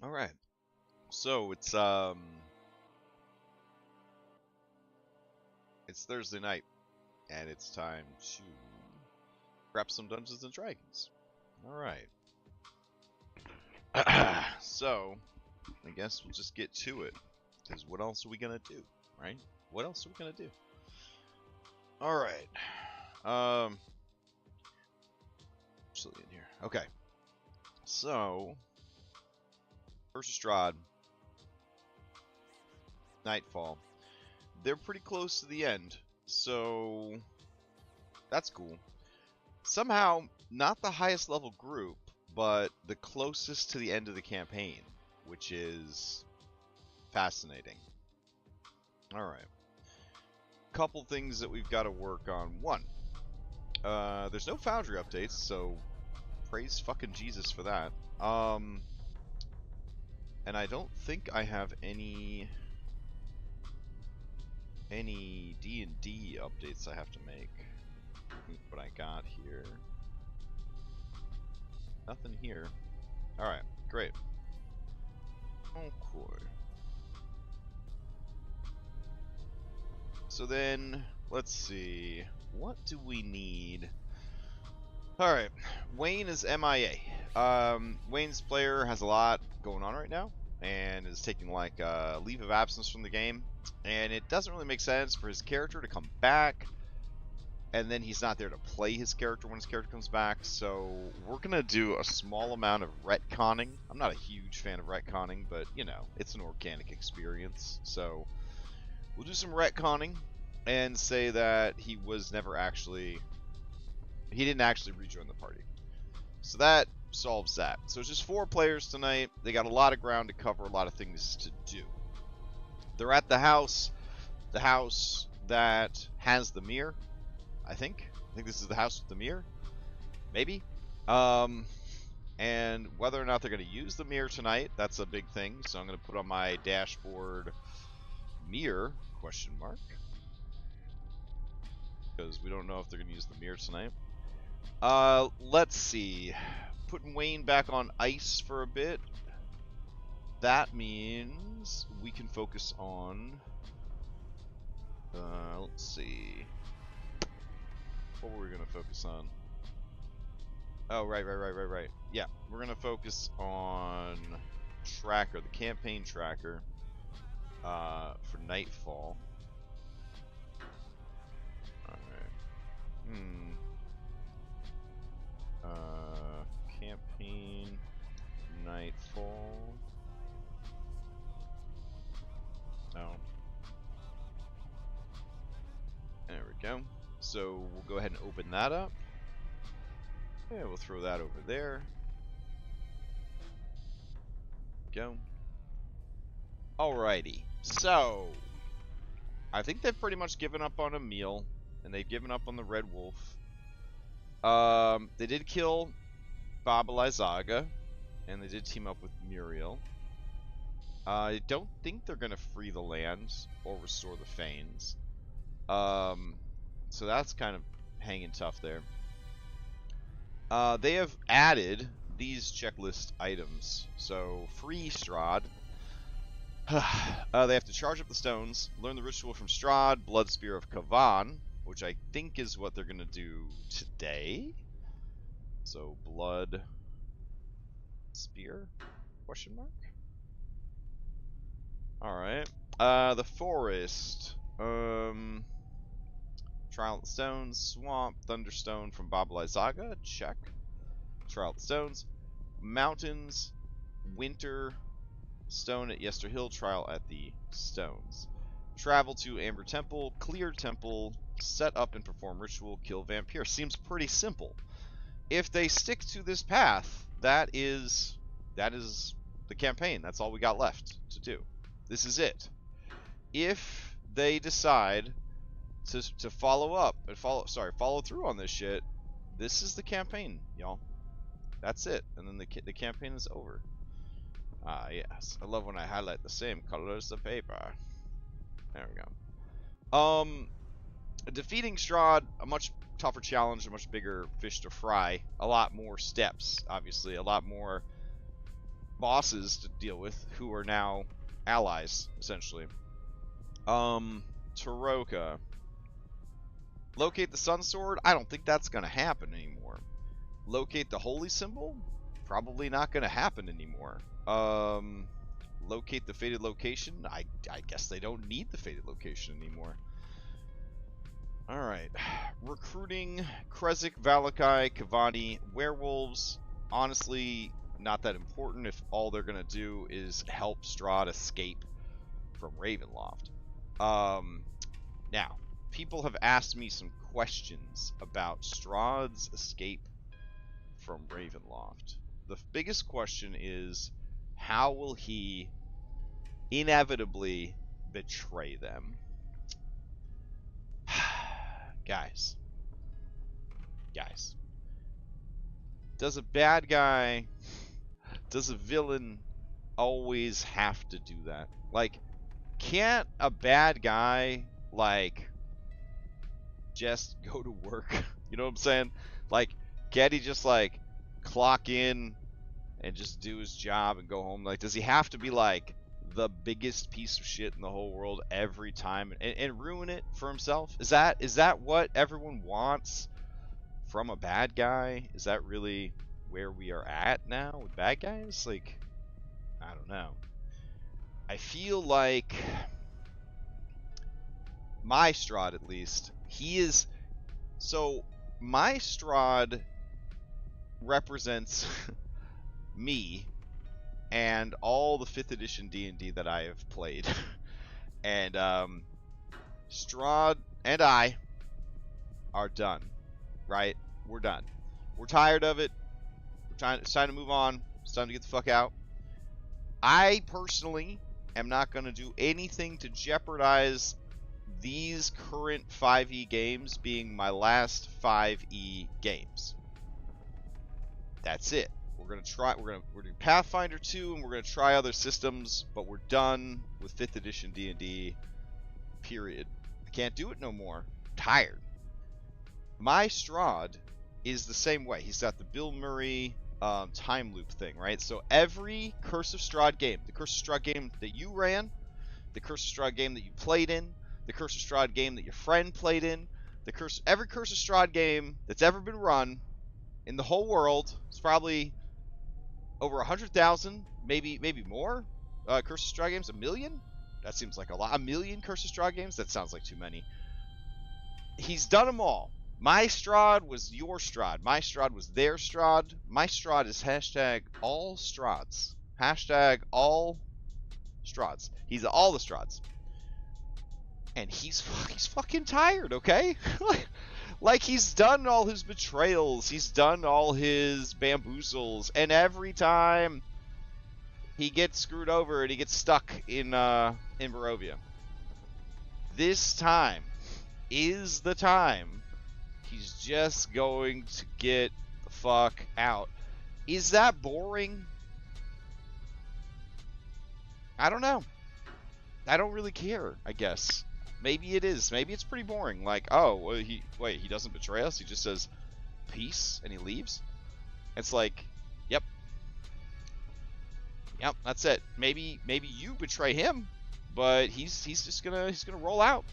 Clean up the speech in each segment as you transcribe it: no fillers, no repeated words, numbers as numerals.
All right. So it's Thursday night and it's time to grab some Dungeons and Dragons. All right. So, I guess we'll just get to it. Because what else are we going to do, right? What else are we going to do? All right. Actually in here. Okay. So, first Strahd, Nightfall. They're pretty close to the end, so that's cool. Somehow, not the highest level group, but the closest to the end of the campaign, which is fascinating. Alright. Couple things that we've got to work on. One, there's no Foundry updates, so praise fucking Jesus for that. And I don't think I have any D&D updates I have to make. What I got here. Nothing here. Alright, great. Okay. So then, let's see. What do we need? Alright, Wayne is MIA. Wayne's player has a lot going on right now, and is taking like a leave of absence from the game. And it doesn't really make sense for his character to come back, and then he's not there to play his character when his character comes back. So we're going to do a small amount of retconning. I'm not a huge fan of retconning, but, you know, it's an organic experience. So we'll do some retconning and say that he was never actually... he didn't actually rejoin the party. So that solves that. So it's just 4 players tonight. They got a lot of ground to cover, a lot of things to do. They're at the house that has the mirror, I think. I think this is the house with the mirror. Maybe. And whether or not they're going to use the mirror tonight, that's a big thing. So I'm going to put on my dashboard mirror, question mark. Because we don't know if they're going to use the mirror tonight. Let's see. Putting Wayne back on ice for a bit. That means we can focus on... let's see. What were we going to focus on? Oh, right. Yeah, we're going to focus on Tracker, the campaign tracker, for Nightfall. Alright. Campaign Nightfall. Oh. There we go. So we'll go ahead and open that up. Yeah, we'll throw that over there. Go. Alrighty. So I think they've pretty much given up on Emil, and they've given up on the Red Wolf. They did kill Baba Lysaga, and they did team up with Muriel. I don't think they're going to free the land or restore the Fanes. So that's kind of hanging tough there. They have added these checklist items. So, free Strahd. They have to charge up the stones, learn the ritual from Strahd, Blood Spear of Kavan, which I think is what they're going to do today. So, Blood Spear? Question mark? Alright. The Forest. Trial of the Stones, Swamp, Thunderstone from Baba Lysaga, check. Trial of the Stones. Mountains, Winter, Stone at Yester Hill, Trial at the Stones. Travel to Amber Temple, clear Temple, set up and perform ritual, kill Vampire. Seems pretty simple. If they stick to this path, that is the campaign. That's all we got left to do. This is it. If they decide to follow up and follow through on this shit, this is the campaign, y'all. That's it, and then the campaign is over. Ah, yes. I love when I highlight the same colors of paper. There we go. Defeating Strahd, a much tougher challenge, a much bigger fish to fry. A lot more steps, obviously. A lot more bosses to deal with who are now allies, essentially. Taroka. Locate the Sun Sword? I don't think that's going to happen anymore. Locate the Holy Symbol? Probably not going to happen anymore. Locate the Fated Location? I guess they don't need the Fated Location anymore. Alright. Recruiting Krezk, Valakai, Kavani, Werewolves. Honestly, not that important if all they're going to do is help Strahd escape from Ravenloft. Now, people have asked me some questions about Strahd's escape from Ravenloft. The biggest question is, how will he inevitably betray them? Guys, does a bad guy, does a villain always have to do that? Like, can't a bad guy, like, just go to work? You know what I'm saying? Like, can't he just, like, clock in and just do his job and go home? Like, does he have to be, like, the biggest piece of shit in the whole world every time and ruin it for himself? Is that what everyone wants from a bad guy? Is that really where we are at now with bad guys? Like, I don't know. I feel like my Strahd, at least, he is... So, my Strahd represents me and all the 5th edition D&D that I have played. And Strahd and I are done, right? We're done. We're tired of it. It's time to move on. It's time to get the fuck out. I personally am not going to do anything to jeopardize these current 5e games being my last 5e games. That's it. We're doing Pathfinder 2, and we're gonna try other systems, but we're done with 5th edition D&D. Period. I can't do it no more. I'm tired. My Strahd is the same way. He's got the Bill Murray time loop thing, right? So every Curse of Strahd game, the Curse of Strahd game that you ran, the Curse of Strahd game that you played in, the Curse of Strahd game that your friend played in, every Curse of Strahd game that's ever been run in the whole world, it's probably over 100,000, maybe more. Curse of Strahd games, 1 million? That seems like a lot. 1 million Curse of Strahd games? That sounds like too many. He's done them all. My Strahd was your Strahd. My Strahd was their Strahd. My Strahd is hashtag all Strahds. Hashtag all Strahds. He's all the Strahds. And he's fucking tired, okay? Like, he's done all his betrayals. He's done all his bamboozles. And every time he gets screwed over and he gets stuck in Barovia. This time is the time he's just going to get the fuck out. Is that boring? I don't know. I don't really care, I guess. Maybe it is. Maybe it's pretty boring. Like, oh, well, he doesn't betray us. He just says peace and he leaves. It's like, yep, that's it. Maybe you betray him, but he's just gonna roll out.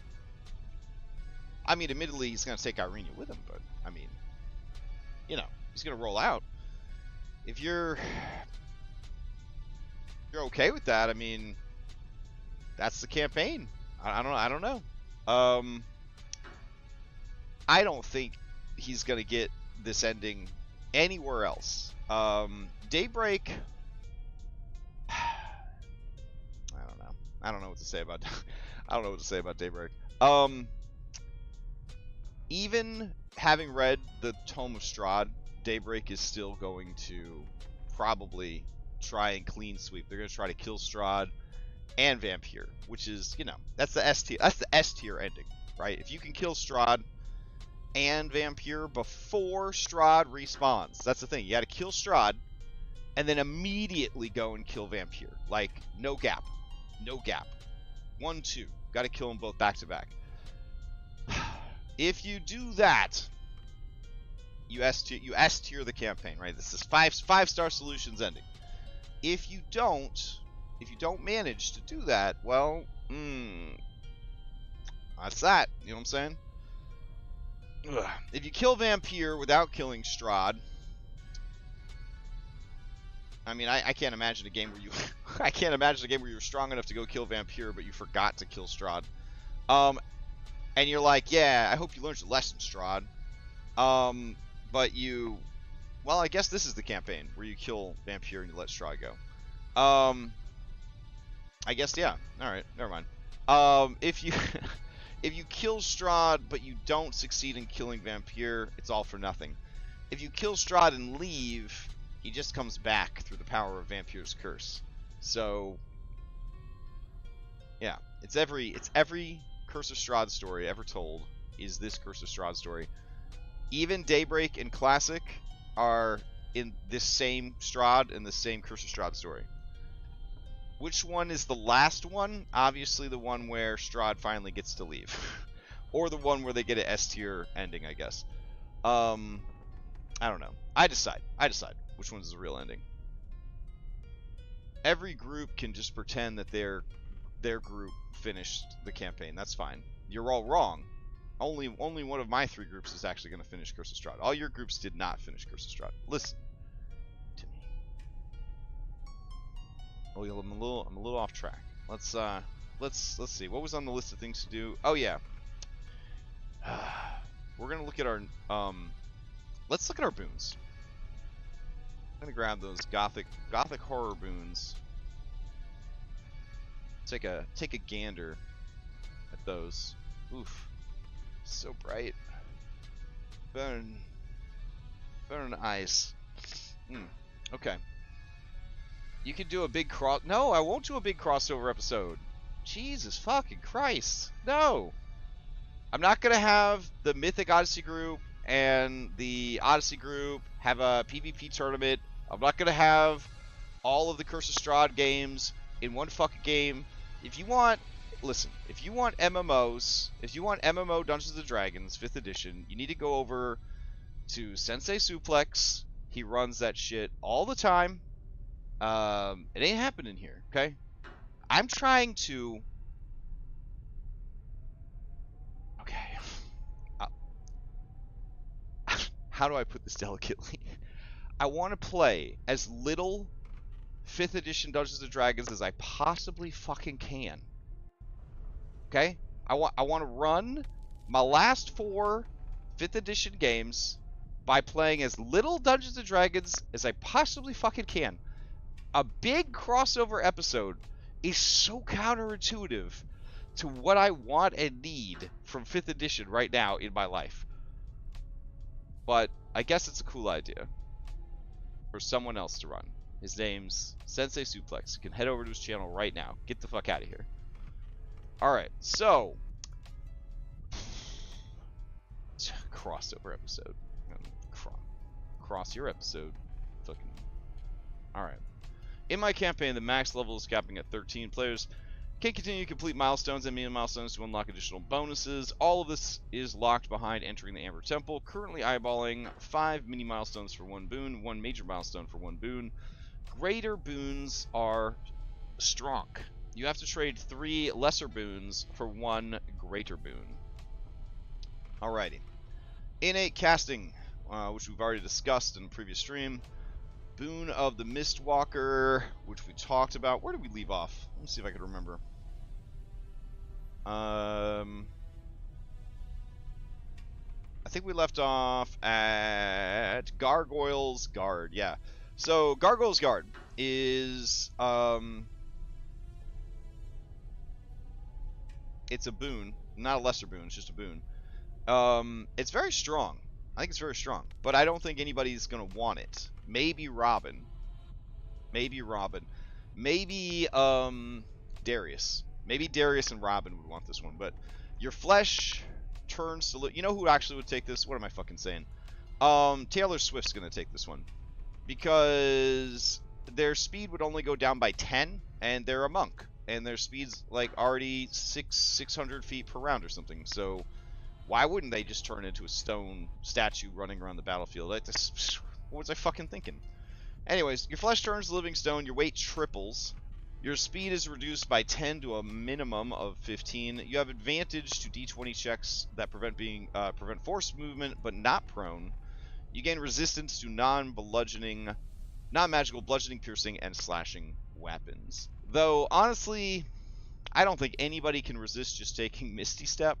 I mean, admittedly, he's gonna take Irenia with him, but I mean, you know, he's gonna roll out. If you're okay with that, I mean, that's the campaign. I don't know. I don't think he's gonna get this ending anywhere else. Daybreak. I don't know what to say about. I don't know what to say about Daybreak. Even having read the Tome of Strahd, Daybreak is still going to probably try and clean sweep. They're going to try to kill Strahd and Vampire, which is, you know, that's the S tier. That's the S tier ending, right? If you can kill Strahd and Vampire before Strahd respawns, that's the thing. You got to kill Strahd and then immediately go and kill Vampire. Like, no gap. No gap. 1, 2. Got to kill them both back to back. If you do that, you S tier the campaign, right? This is 5-star solutions ending. If you don't manage to do that, well, that's that. You know what I'm saying? Ugh. If you kill Vampire without killing Strahd, I mean, I can't imagine a game where you I can't imagine a game where you're strong enough to go kill Vampire, but you forgot to kill Strahd. And you're like, yeah, I hope you learned your lesson, Strahd. But you, well, I guess this is the campaign where you kill Vampire and you let Strahd go. I guess, yeah. All right, never mind. If you if you kill Strahd but you don't succeed in killing Vampire, it's all for nothing. If you kill Strahd and leave, he just comes back through the power of Vampire's curse. So, yeah, it's every Curse of Strahd story ever told is this Curse of Strahd story. Even Daybreak and Classic are in this same Strahd and the same Curse of Strahd story. Which one is the last one? Obviously the one where Strahd finally gets to leave. Or the one where they get an S tier ending, I guess. I don't know. I decide which one's the real ending. Every group can just pretend that their group finished the campaign. That's fine. You're all wrong. Only one of my 3 groups is actually going to finish Curse of Strahd. All your groups did not finish Curse of Strahd. Listen to me. Oh, I'm a little off track. Let's see. What was on the list of things to do? Oh yeah. We're gonna look at our let's look at our boons. I'm gonna grab those gothic horror boons. Take a gander at those. Oof. So bright. Burn eyes. Okay. You could do a big cross. No, I won't do a big crossover episode. Jesus fucking Christ. No. I'm not going to have the Mythic Odyssey group and the Odyssey group have a PvP tournament. I'm not going to have all of the Curse of Strahd games in one fucking game. If you want, listen, if you want MMOs, if you want MMO Dungeons & Dragons 5th edition, you need to go over to Sensei Suplex. He runs that shit all the time. It ain't happening here, okay? I'm trying to... Okay. How do I put this delicately? I want to play as little 5th edition Dungeons & Dragons as I possibly fucking can. Okay? I want to run my last 4 5th edition games by playing as little Dungeons & Dragons as I possibly fucking can. A big crossover episode is so counterintuitive to what I want and need from 5th edition right now in my life. But I guess it's a cool idea for someone else to run. His name's Sensei Suplex. You can head over to his channel right now. Get the fuck out of here. Alright, so crossover episode. Cross your episode. Fucking alright. In my campaign, the max level is capping at 13 players. Can continue to complete milestones and mini milestones to unlock additional bonuses. All of this is locked behind entering the Amber Temple. Currently eyeballing 5 mini milestones for 1 boon, 1 major milestone for 1 boon. Greater boons are strong. You have to trade 3 lesser boons for 1 greater boon. Alrighty. Innate casting, which we've already discussed in a previous stream. Boon of the Mistwalker, which we talked about. Where did we leave off? Let me see if I can remember. I think we left off at Gargoyle's Guard. Yeah. So Gargoyle's Guard is it's a boon, not a lesser boon. It's just a boon. It's very strong. I think it's very strong, but I don't think anybody's gonna want it. Maybe Robin. Maybe Darius. Maybe Darius and Robin would want this one, but your flesh turns to... You know who actually would take this? What am I fucking saying? Taylor Swift's gonna take this one. Because their speed would only go down by 10, and they're a monk. And their speed's like already 600 feet per round or something, so... Why wouldn't they just turn into a stone statue running around the battlefield? Like this, what was I fucking thinking? Anyways, your flesh turns to living stone, your weight triples. Your speed is reduced by 10 to a minimum of 15. You have advantage to d20 checks that prevent force movement, but not prone. You gain resistance to non-magical bludgeoning, piercing, and slashing weapons. Though, honestly, I don't think anybody can resist just taking Misty Step,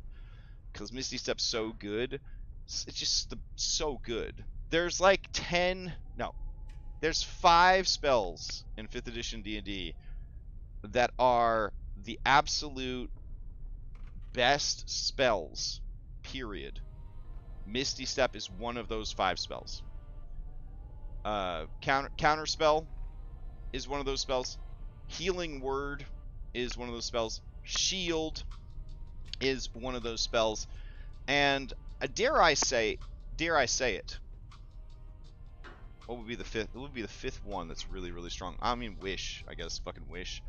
because Misty Step's so good. It's just so good. There's like 5 spells in 5th edition D&D that are the absolute best spells, period. Misty Step is one of those 5 spells. Counter spell is one of those spells. Healing Word is one of those spells. Shield is one of those spells. And dare I say it? What would be the 5th? What would be the 5th one that's really, really strong? I mean, Wish. I guess fucking Wish.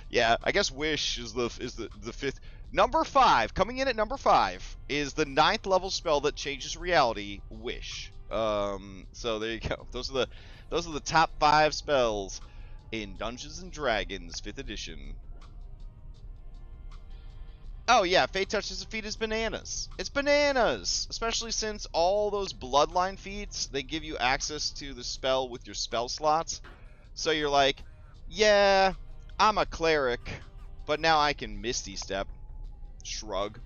Yeah, I guess Wish is the 5th. Number 5, coming in at number 5, is the 9th level spell that changes reality, Wish. So there you go. Those are the top 5 spells in Dungeons and Dragons 5th edition. Oh yeah, Fate Touch's feat is bananas. It's bananas! Especially since all those bloodline feats, they give you access to the spell with your spell slots. So you're like, yeah, I'm a cleric, but now I can Misty Step. Shrug.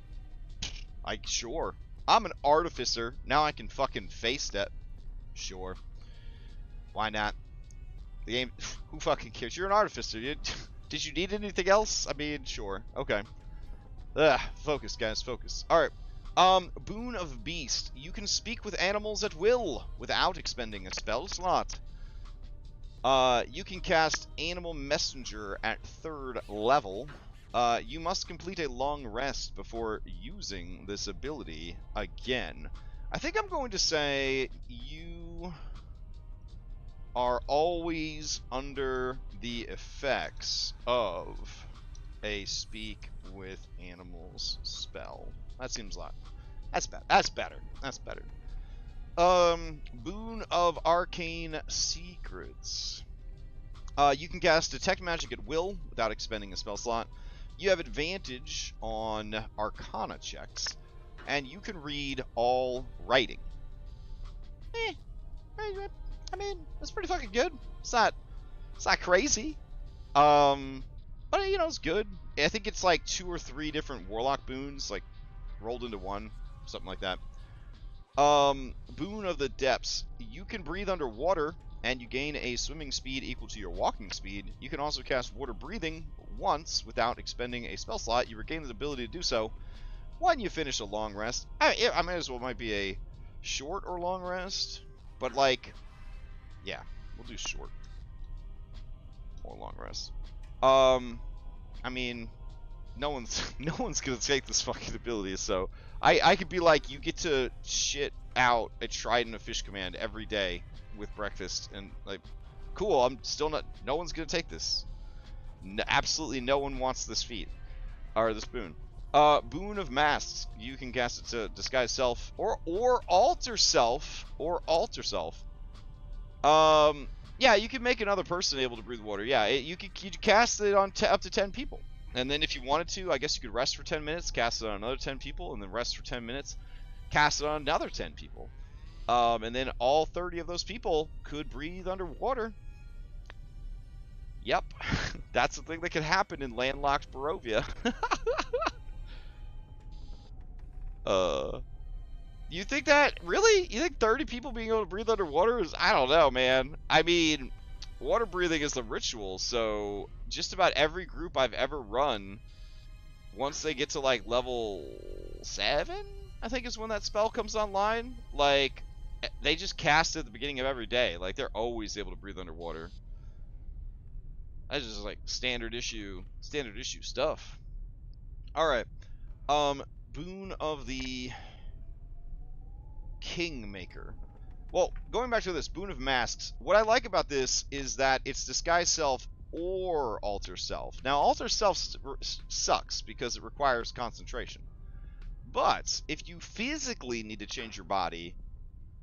Sure. I'm an artificer, now I can fucking Face Step. Sure. Why not? The game, who fucking cares? You're an artificer. Did you need anything else? I mean, sure. Okay. Focus, guys, focus. Alright. Boon of Beast. You can speak with animals at will without expending a spell slot. You can cast Animal Messenger at 3rd level. You must complete a long rest before using this ability again. I think I'm going to say you are always under the effects of a Speak with Animals spell. That seems a lot. That's bad. That's better. That's better. Boon of Arcane Secrets. You can cast Detect Magic at will without expending a spell slot. You have advantage on Arcana checks, and you can read all writing. I mean, that's pretty fucking good. It's not crazy. But you know, it's good. I think it's like 2 or 3 different Warlock boons, like rolled into one, something like that. Boon of the Depths. You can breathe underwater, and you gain a swimming speed equal to your walking speed. You can also cast Water Breathing once without expending a spell slot. You regain the ability to do so when you finish a long rest. I might as well might be a short or long rest, but like, yeah, we'll do short or long rest. I mean, no one's gonna take this fucking ability, so I could be like, you get to shit out a Trident of Fish Command every day with breakfast, and like, cool. I'm still not. No one's gonna take this. Absolutely, no one wants this feat or this boon. Boon of Masks. You can cast it to disguise self or alter self Yeah, you can make another person able to breathe water. Yeah, you could cast it on up to 10 people. And then if you wanted to, I guess you could rest for 10 minutes, cast it on another 10 people, and then rest for 10 minutes, cast it on another 10 people. And then all 30 of those people could breathe underwater. Yep, that's the thing that could happen in landlocked Barovia. You think that, really? You think 30 people being able to breathe underwater is, I don't know, man. I mean, water breathing is a ritual, so just about every group I've ever run, once they get to like level 7, I think is when that spell comes online, like, they just cast it at the beginning of every day. Like, they're always able to breathe underwater. That's just like standard issue stuff. Alright. Boon of the Kingmaker. Well, going back to this, Boon of Masks, what I like about this is that it's Disguise Self or Alter Self. Now, Alter Self sucks because it requires concentration. But if you physically need to change your body,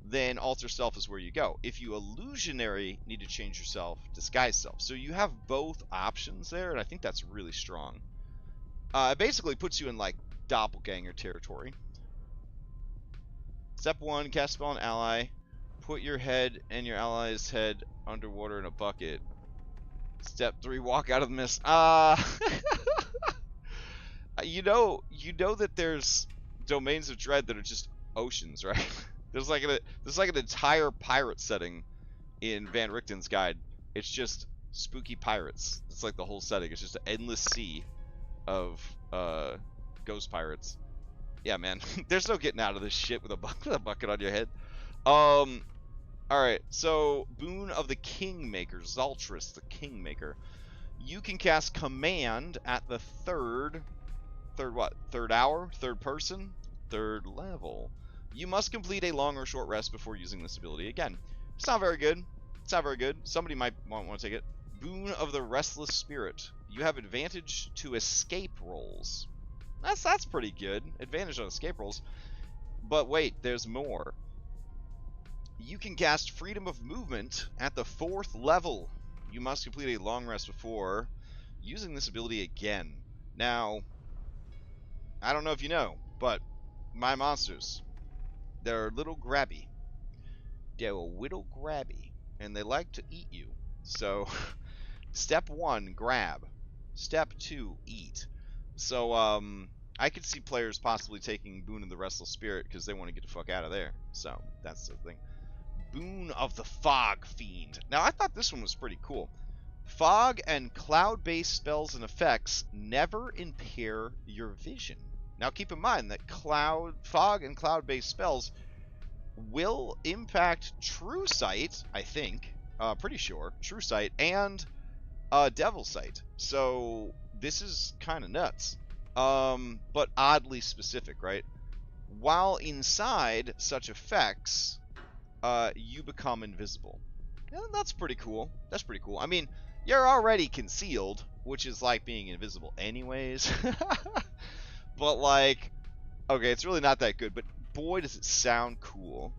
then alter self is where you go. If you illusionary need to change yourself, disguise self. So you have both options there, and I think that's really strong. It basically puts you in like doppelganger territory. Step 1, cast spell on ally. Put your head and your ally's head underwater in a bucket. Step 3, walk out of the mist. You know that there's domains of dread that are just oceans, right? there's like an entire pirate setting in Van Richten's guide. It's just spooky pirates. It's like the whole setting. It's just an endless sea of ghost pirates. Yeah, man. There's no getting out of this shit with a bucket on your head. Alright, so Boon of the Kingmaker, Zaltris the Kingmaker. You can cast Command at the third hour, third person, third level. You must complete a long or short rest before using this ability again. It's not very good. It's not very good. Somebody might want to take it. Boon of the Restless Spirit. You have advantage to escape rolls. That's pretty good. Advantage on escape rolls. But wait, there's more. You can cast Freedom of Movement at the 4th level. You must complete a long rest before using this ability again. Now, I don't know if you know, but my monsters, they're a little grabby. They're a little grabby, and they like to eat you. So, step 1, grab. Step 2, eat. So, I could see players possibly taking Boon of the Restless Spirit because they want to get the fuck out of there. So, that's the thing. Boon of the Fog Fiend. Now, I thought this one was pretty cool. Fog and cloud-based spells and effects never impair your vision. Now, keep in mind that fog and cloud-based spells will impact True Sight, I think, pretty sure, True Sight, and Devil Sight. So, this is kind of nuts, but oddly specific, right? While inside such effects, you become invisible. Yeah, that's pretty cool. That's pretty cool. I mean, you're already concealed, which is like being invisible anyways. But like, okay, it's really not that good, but boy does it sound cool.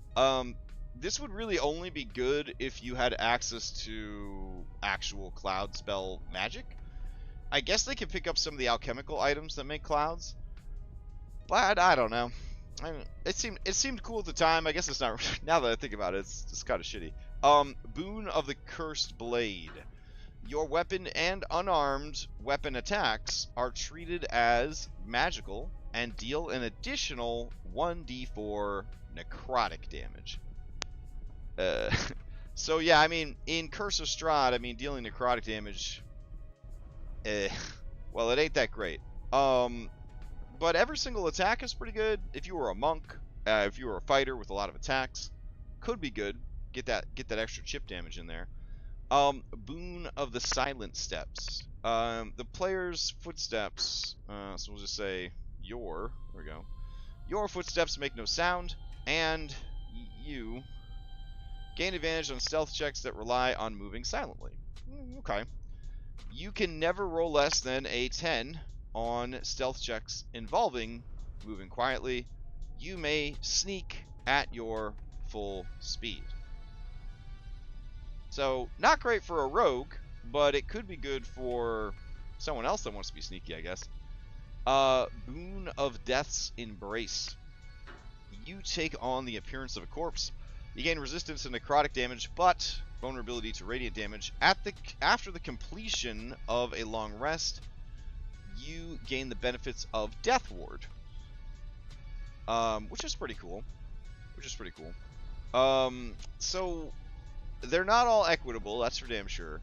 This would really only be good if you had access to actual cloud spell magic. I guess they could pick up some of the alchemical items that make clouds, but I don't know. It seemed cool at the time. I guess it's not. Now that I think about it, it's kind of shitty. Boon of the Cursed Blade. Your weapon and unarmed weapon attacks are treated as magical and deal an additional 1d4 necrotic damage. So yeah, I mean, in Curse of Strahd, I mean, dealing necrotic damage, well, it ain't that great. But every single attack is pretty good. If you were a monk, if you were a fighter with a lot of attacks, could be good. Get that extra chip damage in there. Boon of the Silent Steps. The player's footsteps, so we'll just say there we go. Your footsteps make no sound, and you gain advantage on stealth checks that rely on moving silently. Okay. You can never roll less than a 10 on stealth checks involving moving quietly. You may sneak at your full speed. So, not great for a rogue, but it could be good for someone else that wants to be sneaky, I guess. Boon of Death's Embrace. You take on the appearance of a corpse. You gain resistance to necrotic damage, but vulnerability to radiant damage. After the completion of a long rest, you gain the benefits of Death Ward, which is pretty cool. So they're not all equitable, that's for damn sure.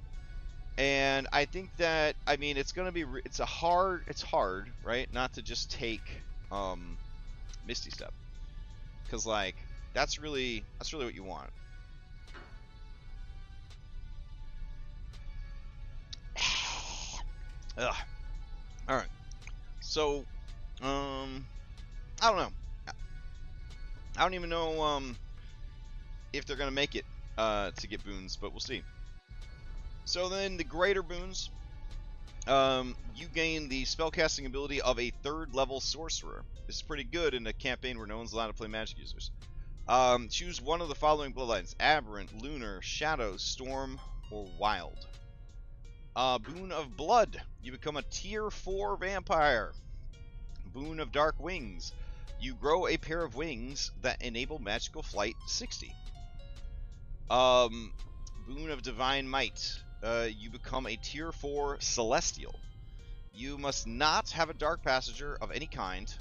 And I think that, I mean, it's gonna be it's hard, right, not to just take Misty Step, because like that's really what you want. Ugh. All right, so I don't know. I don't even know if they're gonna make it to get boons, but we'll see. So then the greater boons, you gain the spellcasting ability of a 3rd level sorcerer. This is pretty good in a campaign where no one's allowed to play magic users. Choose one of the following bloodlines: Aberrant, Lunar, Shadow, Storm, or Wild. Boon of Blood. You become a Tier 4 vampire. Boon of Dark Wings. You grow a pair of wings that enable magical flight 60. Boon of Divine Might. You become a Tier 4 Celestial. You must not have a Dark Passenger of any kind.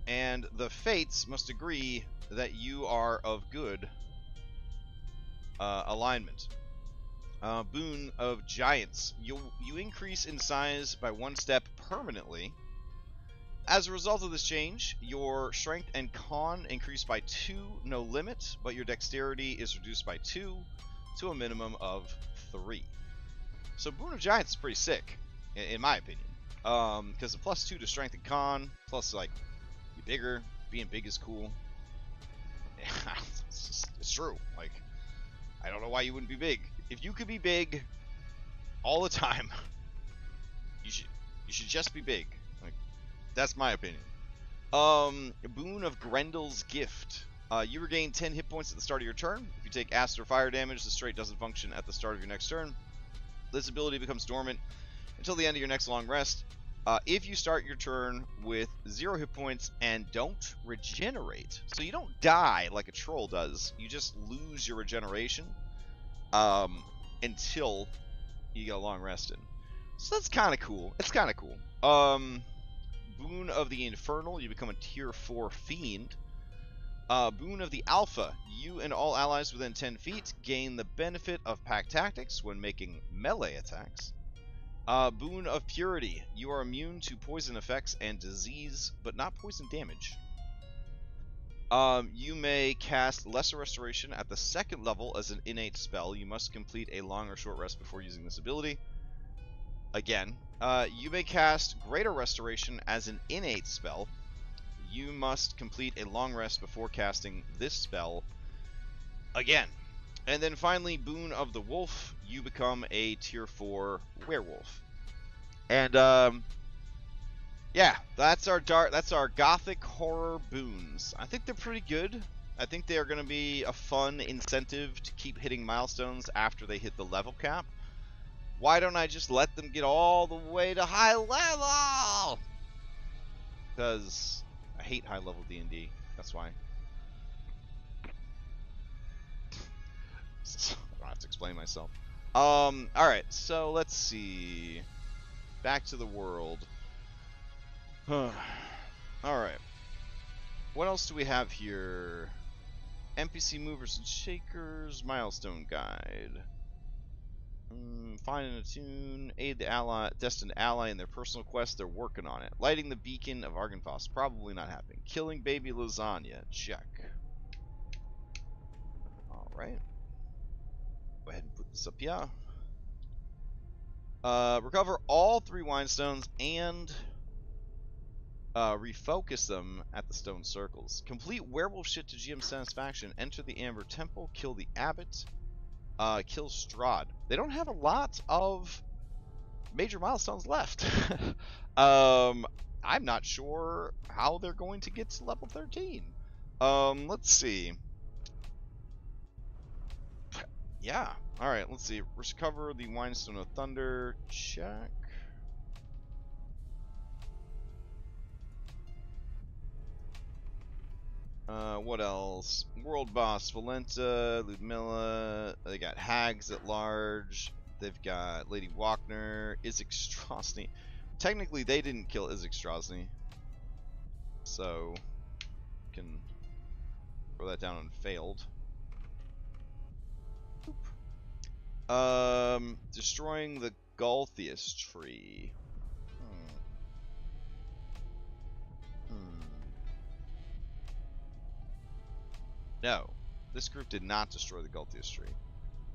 And the Fates must agree that you are of good alignment. Boon of Giants. You increase in size by 1 step permanently. As a result of this change, your strength and con increase by 2, no limit, but your dexterity is reduced by 2 to a minimum of 3. So Boon of Giants is pretty sick, in my opinion. Because the +2 to strength and con, plus like you're bigger, being big is cool. It's true. Like, I don't know why you wouldn't be big. If you could be big all the time, you should just be big. Like, that's my opinion. Boon of Grendel's Gift. You regain 10 hit points at the start of your turn. If you take acid or fire damage, the trait doesn't function at the start of your next turn. This ability becomes dormant until the end of your next long rest. If you start your turn with 0 hit points and don't regenerate, so you don't die like a troll does, you just lose your regeneration until you get a long rest in. So that's kind of cool. It's kind of cool. Boon of the Infernal. You become a Tier 4 Fiend. Boon of the Alpha. You and all allies within 10 feet gain the benefit of pack tactics when making melee attacks. Boon of Purity. You are immune to poison effects and disease, but not poison damage. You may cast Lesser Restoration at the 2nd level as an innate spell. You must complete a long or short rest before using this ability. Again. You may cast Greater Restoration as an innate spell. You must complete a long rest before casting this spell. Again. And then finally, Boon of the Wolf. You become a Tier 4 Werewolf. And, yeah, that's our Gothic horror boons. I think they're pretty good. I think they are going to be a fun incentive to keep hitting milestones after they hit the level cap. Why don't I just let them get all the way to high level? Because I hate high level D&D. That's why. I don't have to explain myself. Alright, so let's see. Back to the world. Alright. What else do we have here? NPC movers and shakers, milestone guide. Find and attune, aid the destined ally in their personal quest. They're working on it. Lighting the beacon of Argynvost, probably not happening. Killing baby lasagna, check. Alright. Go ahead and put this up, yeah. Recover all 3 wine stones and refocus them at the stone circles. Complete werewolf shit to GM satisfaction. Enter the Amber Temple. Kill the abbot. Kill Strahd. They don't have a lot of major milestones left. I'm not sure how they're going to get to level 13. Let's see. Yeah. Alright, let's see. Recover the Winestone of Thunder. Check. What else? World Boss, Valenta, Ludmilla. They got Hags at Large. They've got Lady Walkner, Isaac Strosny. Technically, they didn't kill Isaac Strosny. So, can throw that down on failed. Destroying the Gothic tree. No, this group did not destroy the Gothic tree.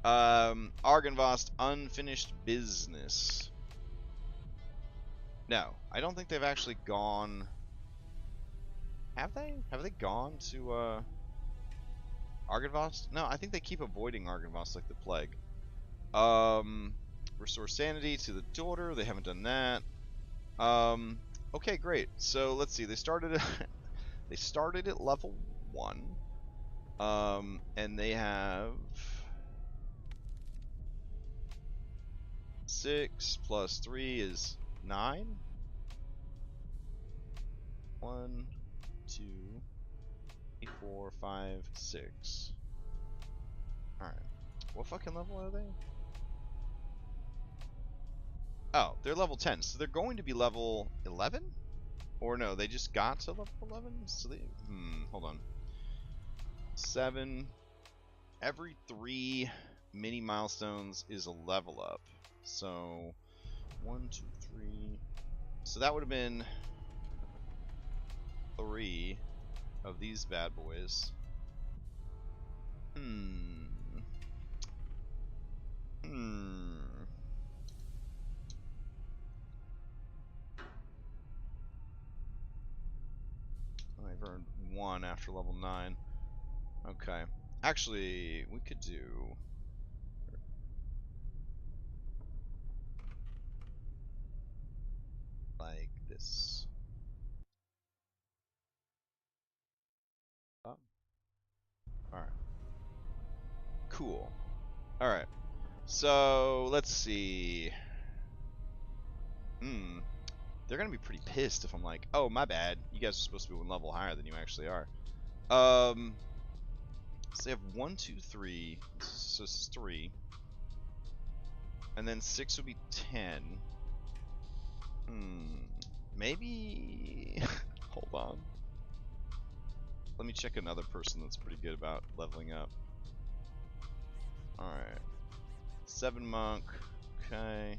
Argynvost, unfinished business. No, I don't think they've actually gone. Have they? Have they gone to Argynvost? No, I think they keep avoiding Argynvost like the plague. Restore sanity to the daughter. They haven't done that. Okay, great. So let's see. They started. They started at level 1. And they have 6 plus 3 is 9. 1, 2, 3, 4, 5, 6. Alright. What fucking level are they? Oh, they're level 10, so they're going to be level 11? Or no, they just got to level 11? So they... hold on. 7. Every 3 mini milestones is a level up. So, 1, 2, 3... So that would have been 3 of these bad boys. I've earned 1 after level 9. Okay. Actually, we could do... like this. Oh. Alright. Cool. Alright. So, let's see. They're gonna be pretty pissed if I'm like, oh, my bad. You guys are supposed to be 1 level higher than you actually are. So they have 1, 2, 3. So this is 3. And then 6 would be 10. Maybe... Hold on. Let me check another person that's pretty good about leveling up. Alright. 7 Monk. Okay.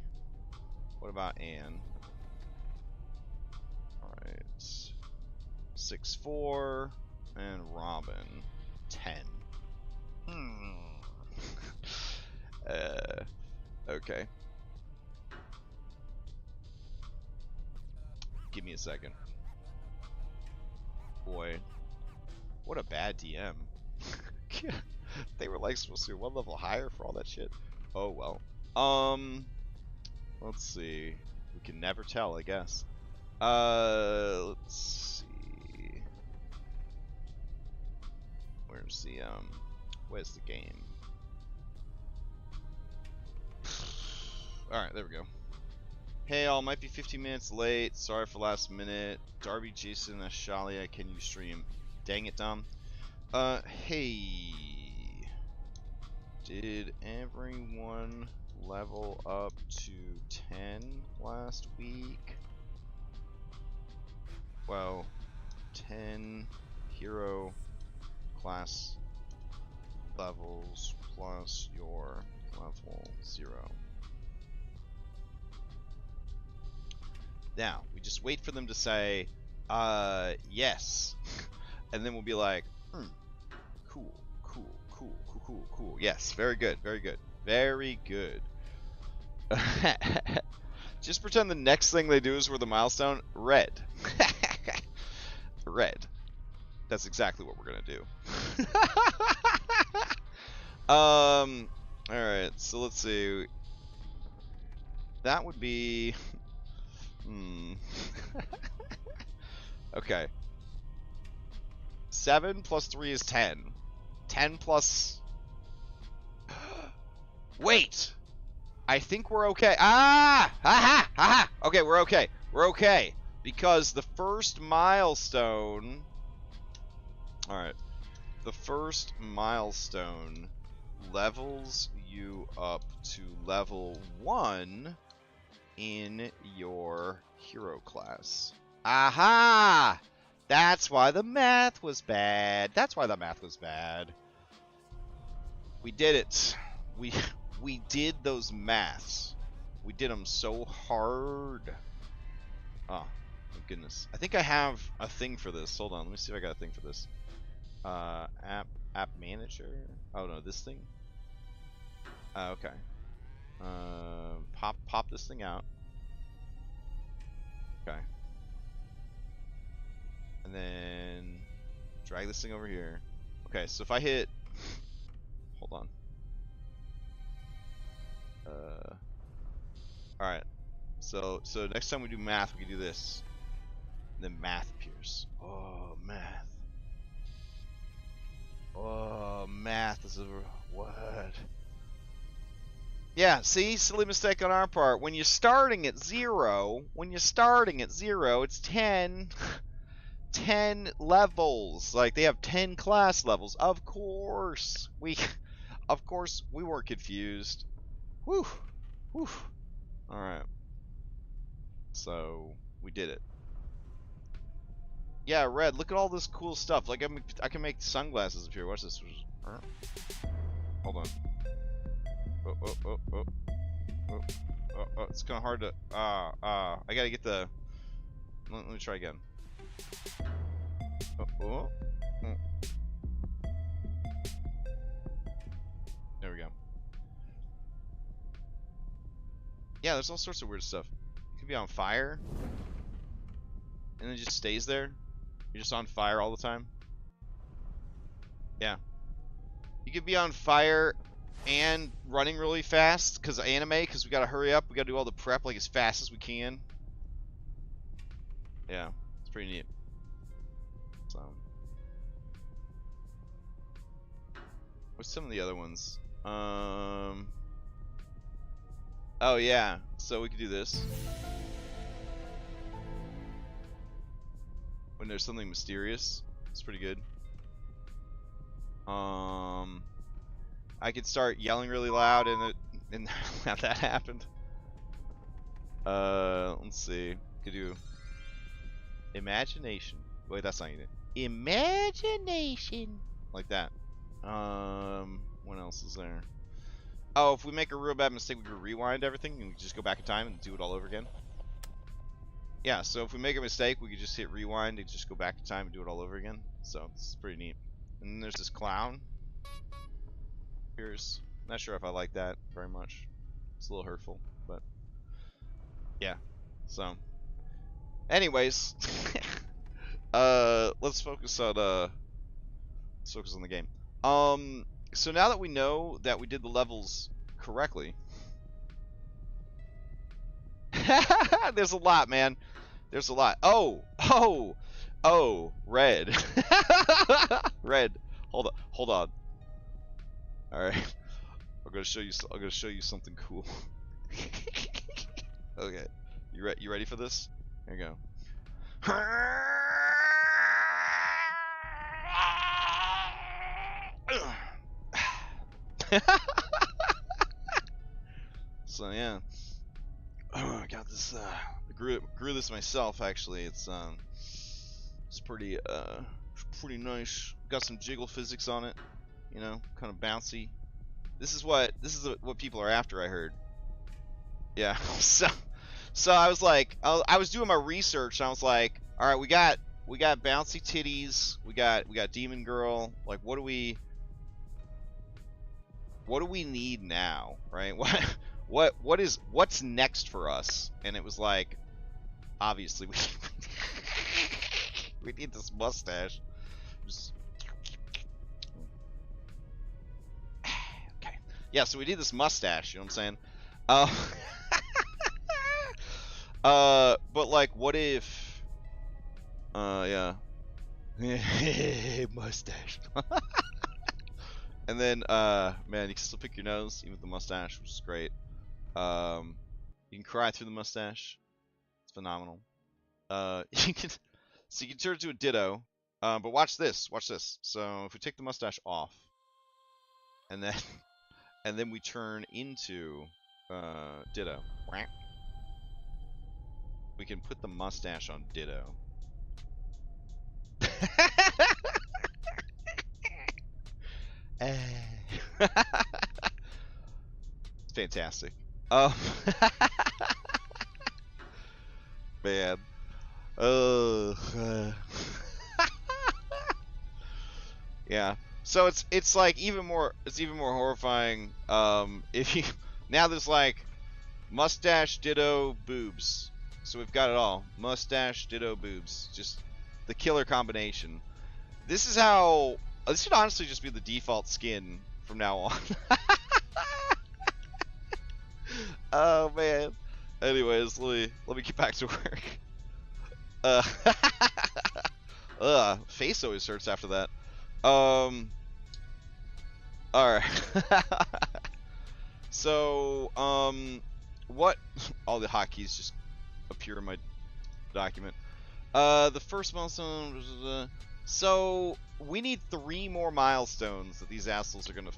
What about Anne? Alright. 6, 4. And Robin. 10. Okay. Give me a second. Boy. What a bad DM. They were like supposed to be 1 level higher for all that shit. Oh well. Let's see. We can never tell, I guess. Let's see. Where's the game? Alright, there we go. Hey all, might be 15 minutes late. Sorry for last minute. Darby, Jason, Ashalia, can you stream? Dang it, Dom. Hey. Did everyone level up to 10 last week? Well, 10 hero class levels plus your level 0. Now, we just wait for them to say, yes. And then we'll be like, cool. Yes, very good, very good. Very good. Just pretend the next thing they do is for the milestone, red. Red. That's exactly what we're gonna do. Alright, so let's see. That would be... Okay. 7 plus 3 is 10. 10 plus... Wait! I think we're okay. Aha! Okay, we're okay. We're okay. Because the first milestone... Alright. The first milestone levels you up to level 1 in your hero class. Aha! That's why the math was bad. That's why the math was bad. We did it. We did those maths. We did them so hard. Oh, my goodness. I think I have a thing for this. Hold on, let me see if I got a thing for this. App manager. Oh no, this thing. Okay. Pop this thing out. Okay. And then drag this thing over here. Okay, so if I hit, hold on. All right. So next time we do math, we can do this. And then math appears. Oh, math. Oh, math is a... What? Yeah, see? Silly mistake on our part. When you're starting at 0, it's 10... 10 levels. Like, they have 10 class levels. Of course. We weren't confused. Whew. Whew. Alright. So, we did it. Yeah, Red, look at all this cool stuff. Like, I can make sunglasses appear. Watch this. Hold on. Oh, it's kind of hard to... I gotta get the... Let me try again. There we go. Yeah, there's all sorts of weird stuff. You could be on fire, and it just stays there. You're just on fire all the time. Yeah. You could be on fire and running really fast because we gotta hurry up. We gotta do all the prep like as fast as we can. Yeah, it's pretty neat. So, what's some of the other ones? Oh yeah, so we could do this. When there's something mysterious, it's pretty good. I could start yelling really loud and have that happened. Let's see. Could do imagination. Wait, that's not it. Imagination. Like that. What else is there? Oh, if we make a real bad mistake, we can rewind everything and we can just go back in time and do it all over again. Yeah, so if we make a mistake, we could just hit rewind and just go back in time and do it all over again. So it's pretty neat. And then there's this clown. Here's, not sure if I like that very much. It's a little hurtful, but yeah. So, anyways, let's focus on the game. So now that we know that we did the levels correctly, there's a lot, man. There's a lot. Oh, Red. Red. Hold on. All right. I'm gonna show you something cool. Okay. You ready for this? Here you go. So yeah, I got this. I grew this myself. Actually, it's pretty nice. Got some jiggle physics on it. You know, kind of bouncy. This is what people are after. I heard. Yeah. So I was like, I was doing my research. And I was like, all right, we got bouncy titties. We got demon girl. Like, what do we need now, right? What's next for us? And it was like, obviously we need this mustache. Just... Okay. Yeah, so we need this mustache, you know what I'm saying? But like, what if yeah. Mustache. And then, man, you can still pick your nose, even with the mustache, which is great. You can cry through the mustache. It's phenomenal. You can turn it to a ditto. But watch this. So if we take the mustache off, and then we turn into ditto, we can put the mustache on ditto. It's fantastic. Man. Yeah. So it's like even more horrifying if you now there's like mustache ditto boobs. So we've got it all. Mustache ditto boobs. Just the killer combination. This should honestly just be the default skin from now on. Oh man. Anyways, let me get back to work. Uh, face always hurts after that. All right. So, what? All the hotkeys just appear in my document. The first milestone. So we need 3 more milestones that these assholes are gonna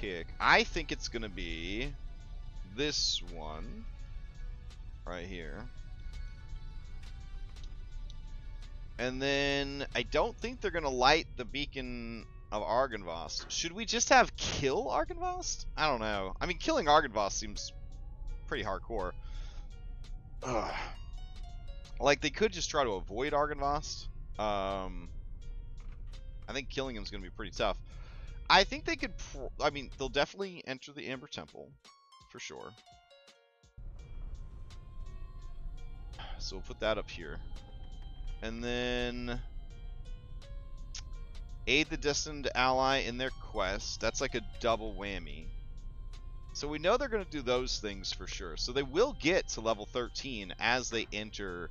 pick. I think it's gonna be this one right here. And then I don't think they're gonna light the beacon of Argynvost. Should we just have kill Argynvost? I don't know. I mean, killing Argynvost seems pretty hardcore. Ugh. Like, they could just try to avoid Argynvost. I think killing him is going to be pretty tough. I think they could... I mean, they'll definitely enter the Amber Temple. For sure. So we'll put that up here. And then... aid the destined ally in their quest. That's like a double whammy. So we know they're going to do those things for sure. So they will get to level 13 as they enter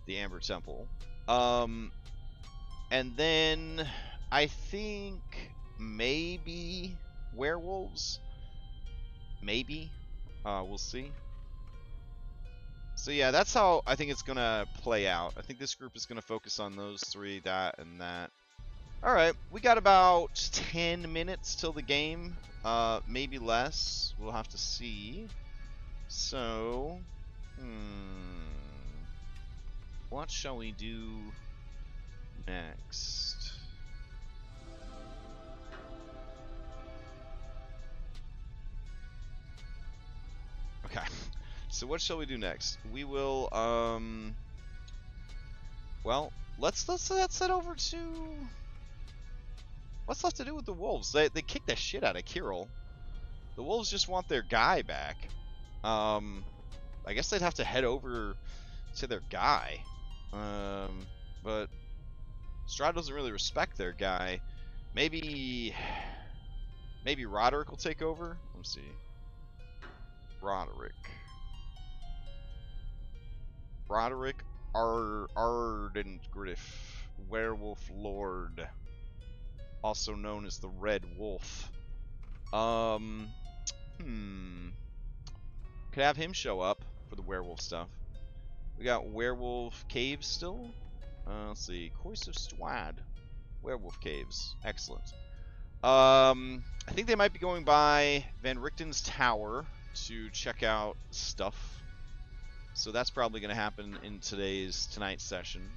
the Amber Temple. And then I think maybe werewolves. Maybe. We'll see. So yeah, that's how I think it's going to play out. I think this group is going to focus on those 3, that, and that. Alright, we got about 10 minutes till the game. Maybe less. We'll have to see. So, what shall we do next? Okay. So what shall we do next? We will, well, let's head over to... What's left to do with the wolves? They kicked the shit out of Kirill. The wolves just want their guy back. I guess they'd have to head over to their guy. But Strahd doesn't really respect their guy. Maybe Roderick will take over. Let's see. Roderick Ardengriff, Werewolf Lord, also known as the Red Wolf. Could have him show up for the werewolf stuff. We got Werewolf Caves still. Let's see, Course of Strahd, Werewolf Caves, excellent. I think they might be going by Van Richten's Tower to check out stuff. So that's probably going to happen in tonight's session.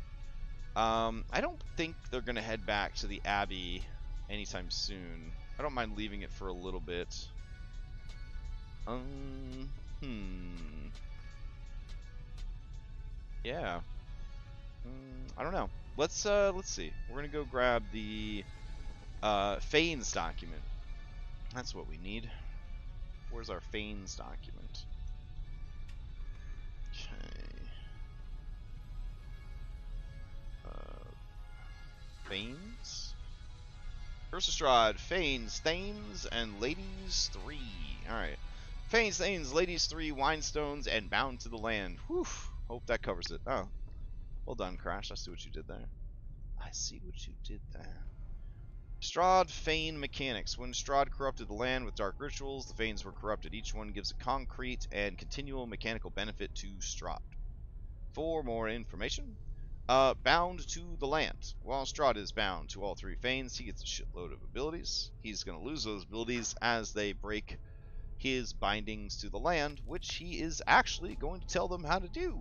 I don't think they're going to head back to the Abbey anytime soon. I don't mind leaving it for a little bit. Yeah. I don't know. Let's see. We're going to go grab the Fanes document. That's what we need. Where's our Fanes document? Fanes? Curse of Strahd, Fanes, Thanes, and Ladies 3. Alright. Fanes, Thanes, Ladies 3, Winestones, and Bound to the Land. Whew. Hope that covers it. Oh. Well done, Crash. I see what you did there. I see what you did there. Strahd Fane mechanics. When Strahd corrupted the land with dark rituals, the Fanes were corrupted. Each one gives a concrete and continual mechanical benefit to Strahd. For more information, bound to the land. While Strahd is bound to all 3 Fanes, he gets a shitload of abilities. He's going to lose those abilities as they break his bindings to the land, which he is actually going to tell them how to do.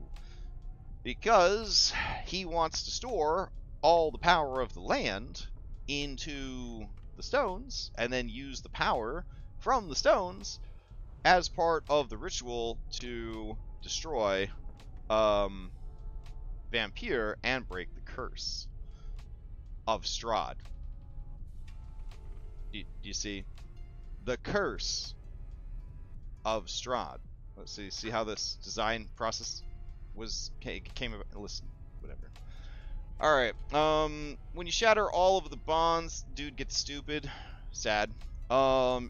Because he wants to store all the power of the land into the stones, and then use the power from the stones as part of the ritual to destroy Vampire and break the curse of Strahd. Do you see? The curse of Strahd. Let's see how this design process came about. Listen, whatever. Alright, when you shatter all of the bonds, dude gets stupid. Sad.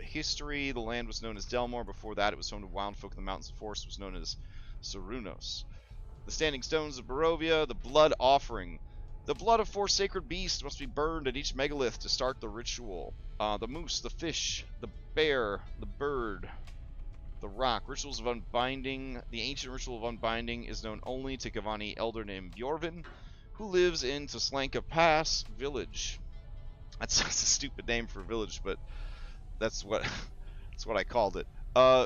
History, the land was known as Delmar. Before that, it was home to wild folk in the mountains and forests. It was known as Sarunos. The standing stones of Barovia, the blood offering. The blood of 4 sacred beasts must be burned at each megalith to start the ritual. The moose, the fish, the bear, the bird, the rock. Rituals of unbinding. The ancient ritual of unbinding is known only to Kavani elder named Bjorvin, who lives in Teslanka Pass village. That's a stupid name for a village, but that's what that's what I called it.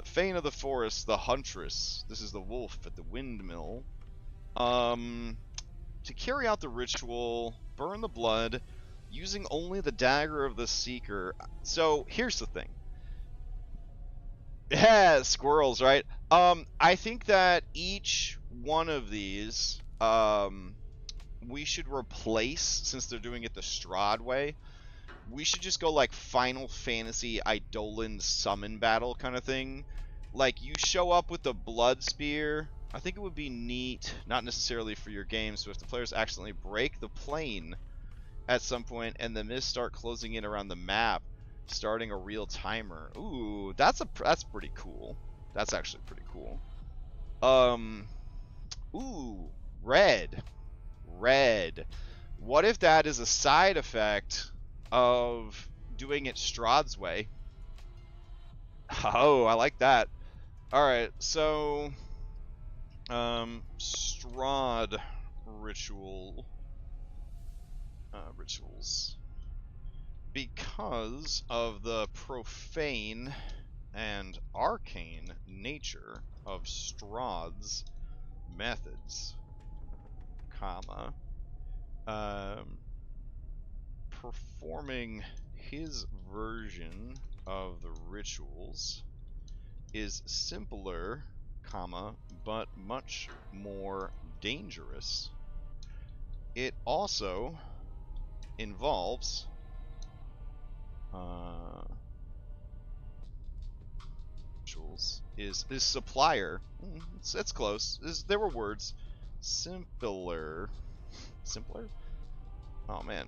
Fane of the Forest, the Huntress. This is the wolf at the windmill. To carry out the ritual, burn the blood, using only the dagger of the Seeker. So, here's the thing. Yeah, squirrels, right? I think that each one of these, we should replace, since they're doing it the Strahd way, we should just go like Final Fantasy Eidolon summon battle kind of thing. Like, you show up with the blood spear. I think it would be neat, not necessarily for your game, so if the players accidentally break the plane at some point and the mists start closing in around the map, starting a real timer. Ooh, that's pretty cool. That's actually pretty cool. Ooh, red. What if that is a side effect of doing it Strahd's way? Oh, I like that. Alright, so Strahd rituals. Because of the profane and arcane nature of Strahd's methods, comma, performing his version of the rituals is simpler, comma, but much more dangerous. It also involves rituals is supplier. It's close. There were words. Simpler. Oh man,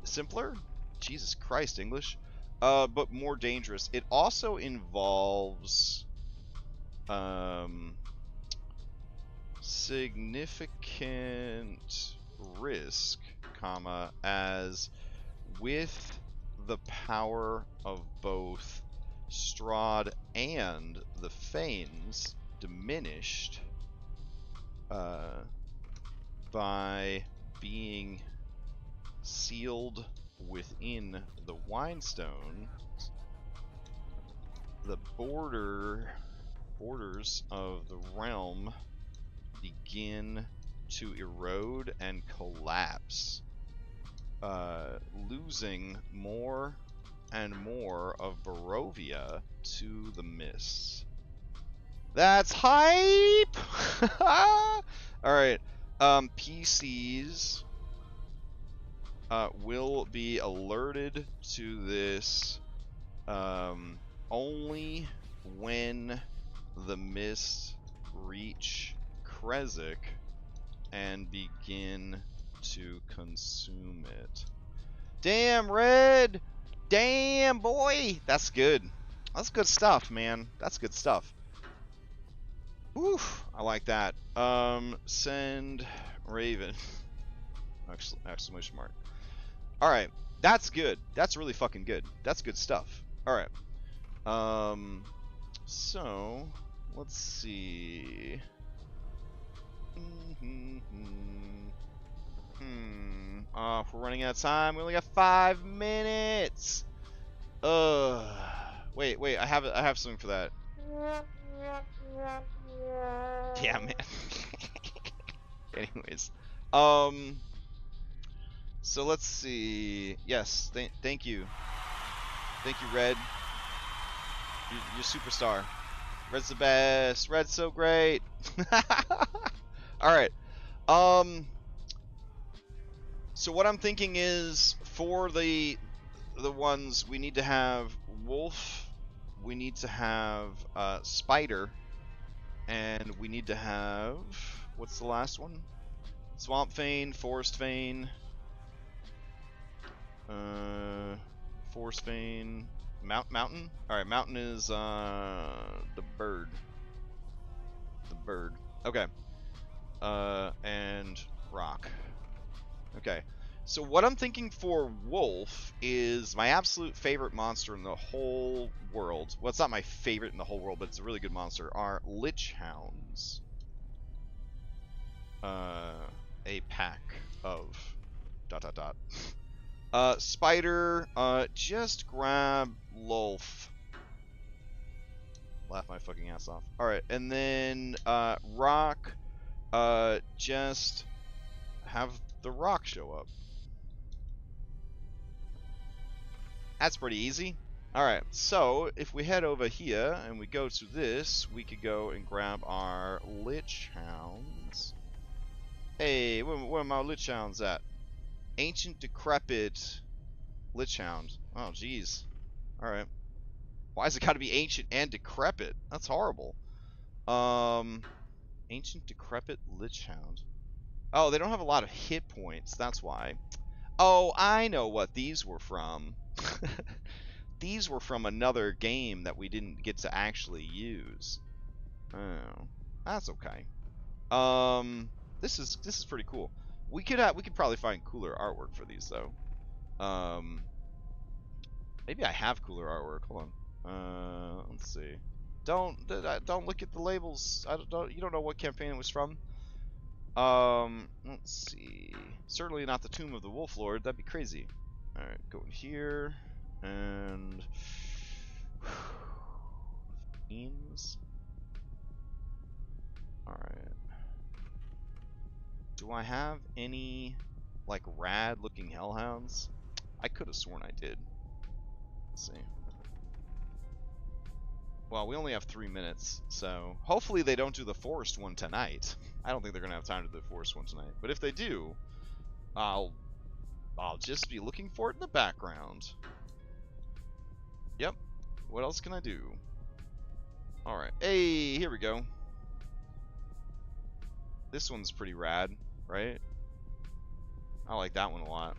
simpler? Jesus Christ, English. But more dangerous. It also involves significant risk, comma, as with the power of both Strahd and the Fanes diminished by being sealed within the Whinstone, the borders of the realm begin to erode and collapse, losing more and more of Barovia to the mists. That's hype! Alright, PCs will be alerted to this only when the mists reach Krezk and begin to consume it. Damn, Red! Damn, boy! That's good. That's good stuff, man. That's good stuff. Oof, I like that. Send Raven. Exclamation mark. Alright, that's good. That's really fucking good. That's good stuff. Alright. So, let's see. We're running out of time. We only got 5 minutes. Wait. I have something for that. Yeah, man. Anyways, so let's see. Yes, thank you, Red. You're superstar. Red's the best. Red's so great. All right. So what I'm thinking is, for the ones, we need to have Wolf, we need to have Spider, and we need to have, what's the last one? Swamp Fane, Forest Fane, Forest Fane, Mountain? Alright, Mountain is the bird. Okay. and rock. Okay. So what I'm thinking for wolf is my absolute favorite monster in the whole world. Well, it's not my favorite in the whole world, but it's a really good monster. Are lich hounds. A pack of ... Spider, just grab Lolf. Laugh my fucking ass off. Alright, and then, rock, just have the rock show up. That's pretty easy. Alright, so if we head over here and we go to this, we could go and grab our lich hounds. Hey, where are my lich hounds at? Ancient decrepit lich hound. Oh, jeez. Alright. Why has it got to be ancient and decrepit? That's horrible. Ancient decrepit lich hound. Oh, they don't have a lot of hit points. That's why. Oh, I know what these were from. These were from another game that we didn't get to actually use. Oh, that's okay. This is pretty cool. We could probably find cooler artwork for these though. Maybe I have cooler artwork. Hold on. Let's see. Don't look at the labels. You don't know what campaign it was from. Let's see. Certainly not the Tomb of the Wolf Lord. That'd be crazy. All right, go in here and themes. All right. Do I have any like rad-looking hellhounds? I could have sworn I did. Let's see. Well, we only have 3 minutes, so hopefully they don't do the forest one tonight. I don't think they're gonna have time to do the forest one tonight. But if they do, I'll just be looking for it in the background. Yep. What else can I do? All right. Hey, here we go. This one's pretty rad, right? I like that one a lot.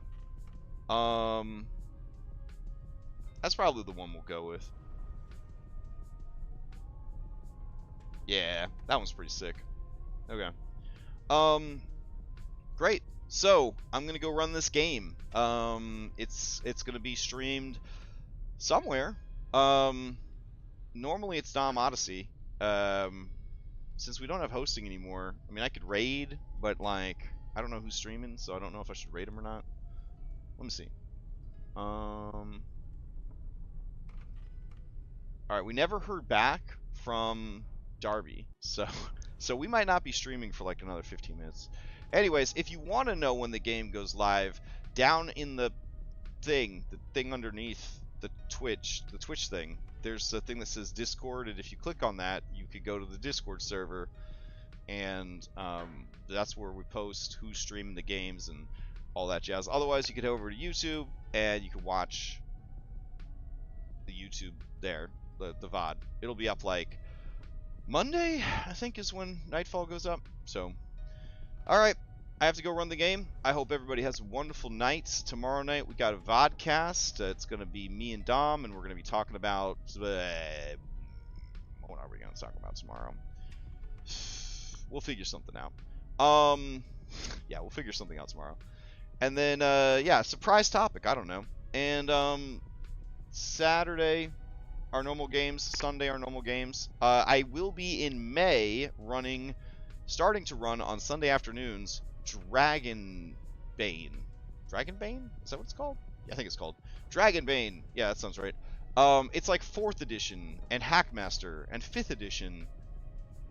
That's probably the one we'll go with. Yeah, that one's pretty sick. Okay. Great. So, I'm gonna go run this game. It's gonna be streamed somewhere. Normally it's Dom Odyssey. Since we don't have hosting anymore, I mean, I could raid, but like, I don't know who's streaming, so I don't know if I should raid him or not. Let me see. Alright, we never heard back from Darby, so we might not be streaming for like another 15 minutes. Anyways, if you want to know when the game goes live, down in the thing underneath the Twitch thing, there's a thing that says Discord, and if you click on that, you could go to the Discord server, and that's where we post who's streaming the games and all that jazz. Otherwise, you could head over to YouTube, and you can watch the YouTube there, the VOD. It'll be up like Monday, I think, is when Nightfall goes up. So, alright, I have to go run the game. I hope everybody has a wonderful night. Tomorrow night, we got a vodcast. It's going to be me and Dom, and we're going to be talking about... what are we going to talk about tomorrow? We'll figure something out. Yeah, we'll figure something out tomorrow. And then, yeah, surprise topic. I don't know. And, Saturday, our normal games. Sunday, our normal games. I will be in May starting to run on Sunday afternoons, Dragonbane. Dragonbane? Is that what it's called? Yeah, I think it's called Dragonbane. Yeah, that sounds right. It's like 4th edition and Hackmaster and 5th edition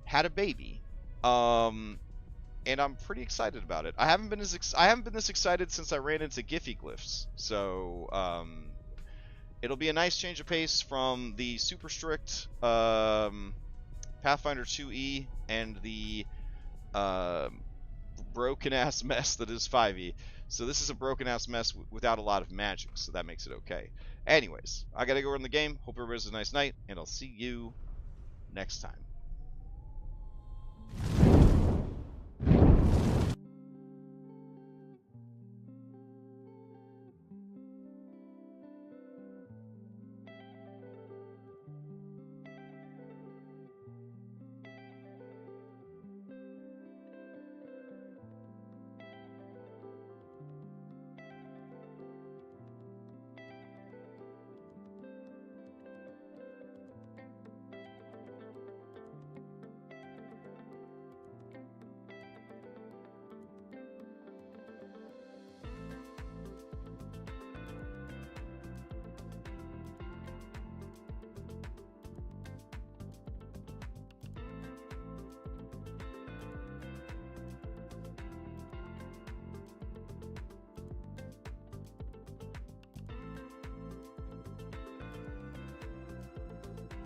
had a baby. And I'm pretty excited about it. I haven't been this excited since I ran into Giphy glyphs. So, it'll be a nice change of pace from the super strict Pathfinder 2e and the broken ass mess that is 5e. So this is a broken ass mess without a lot of magic, so that makes it okay. Anyways, I gotta go run the game. Hope everybody has a nice night, and I'll see you next time.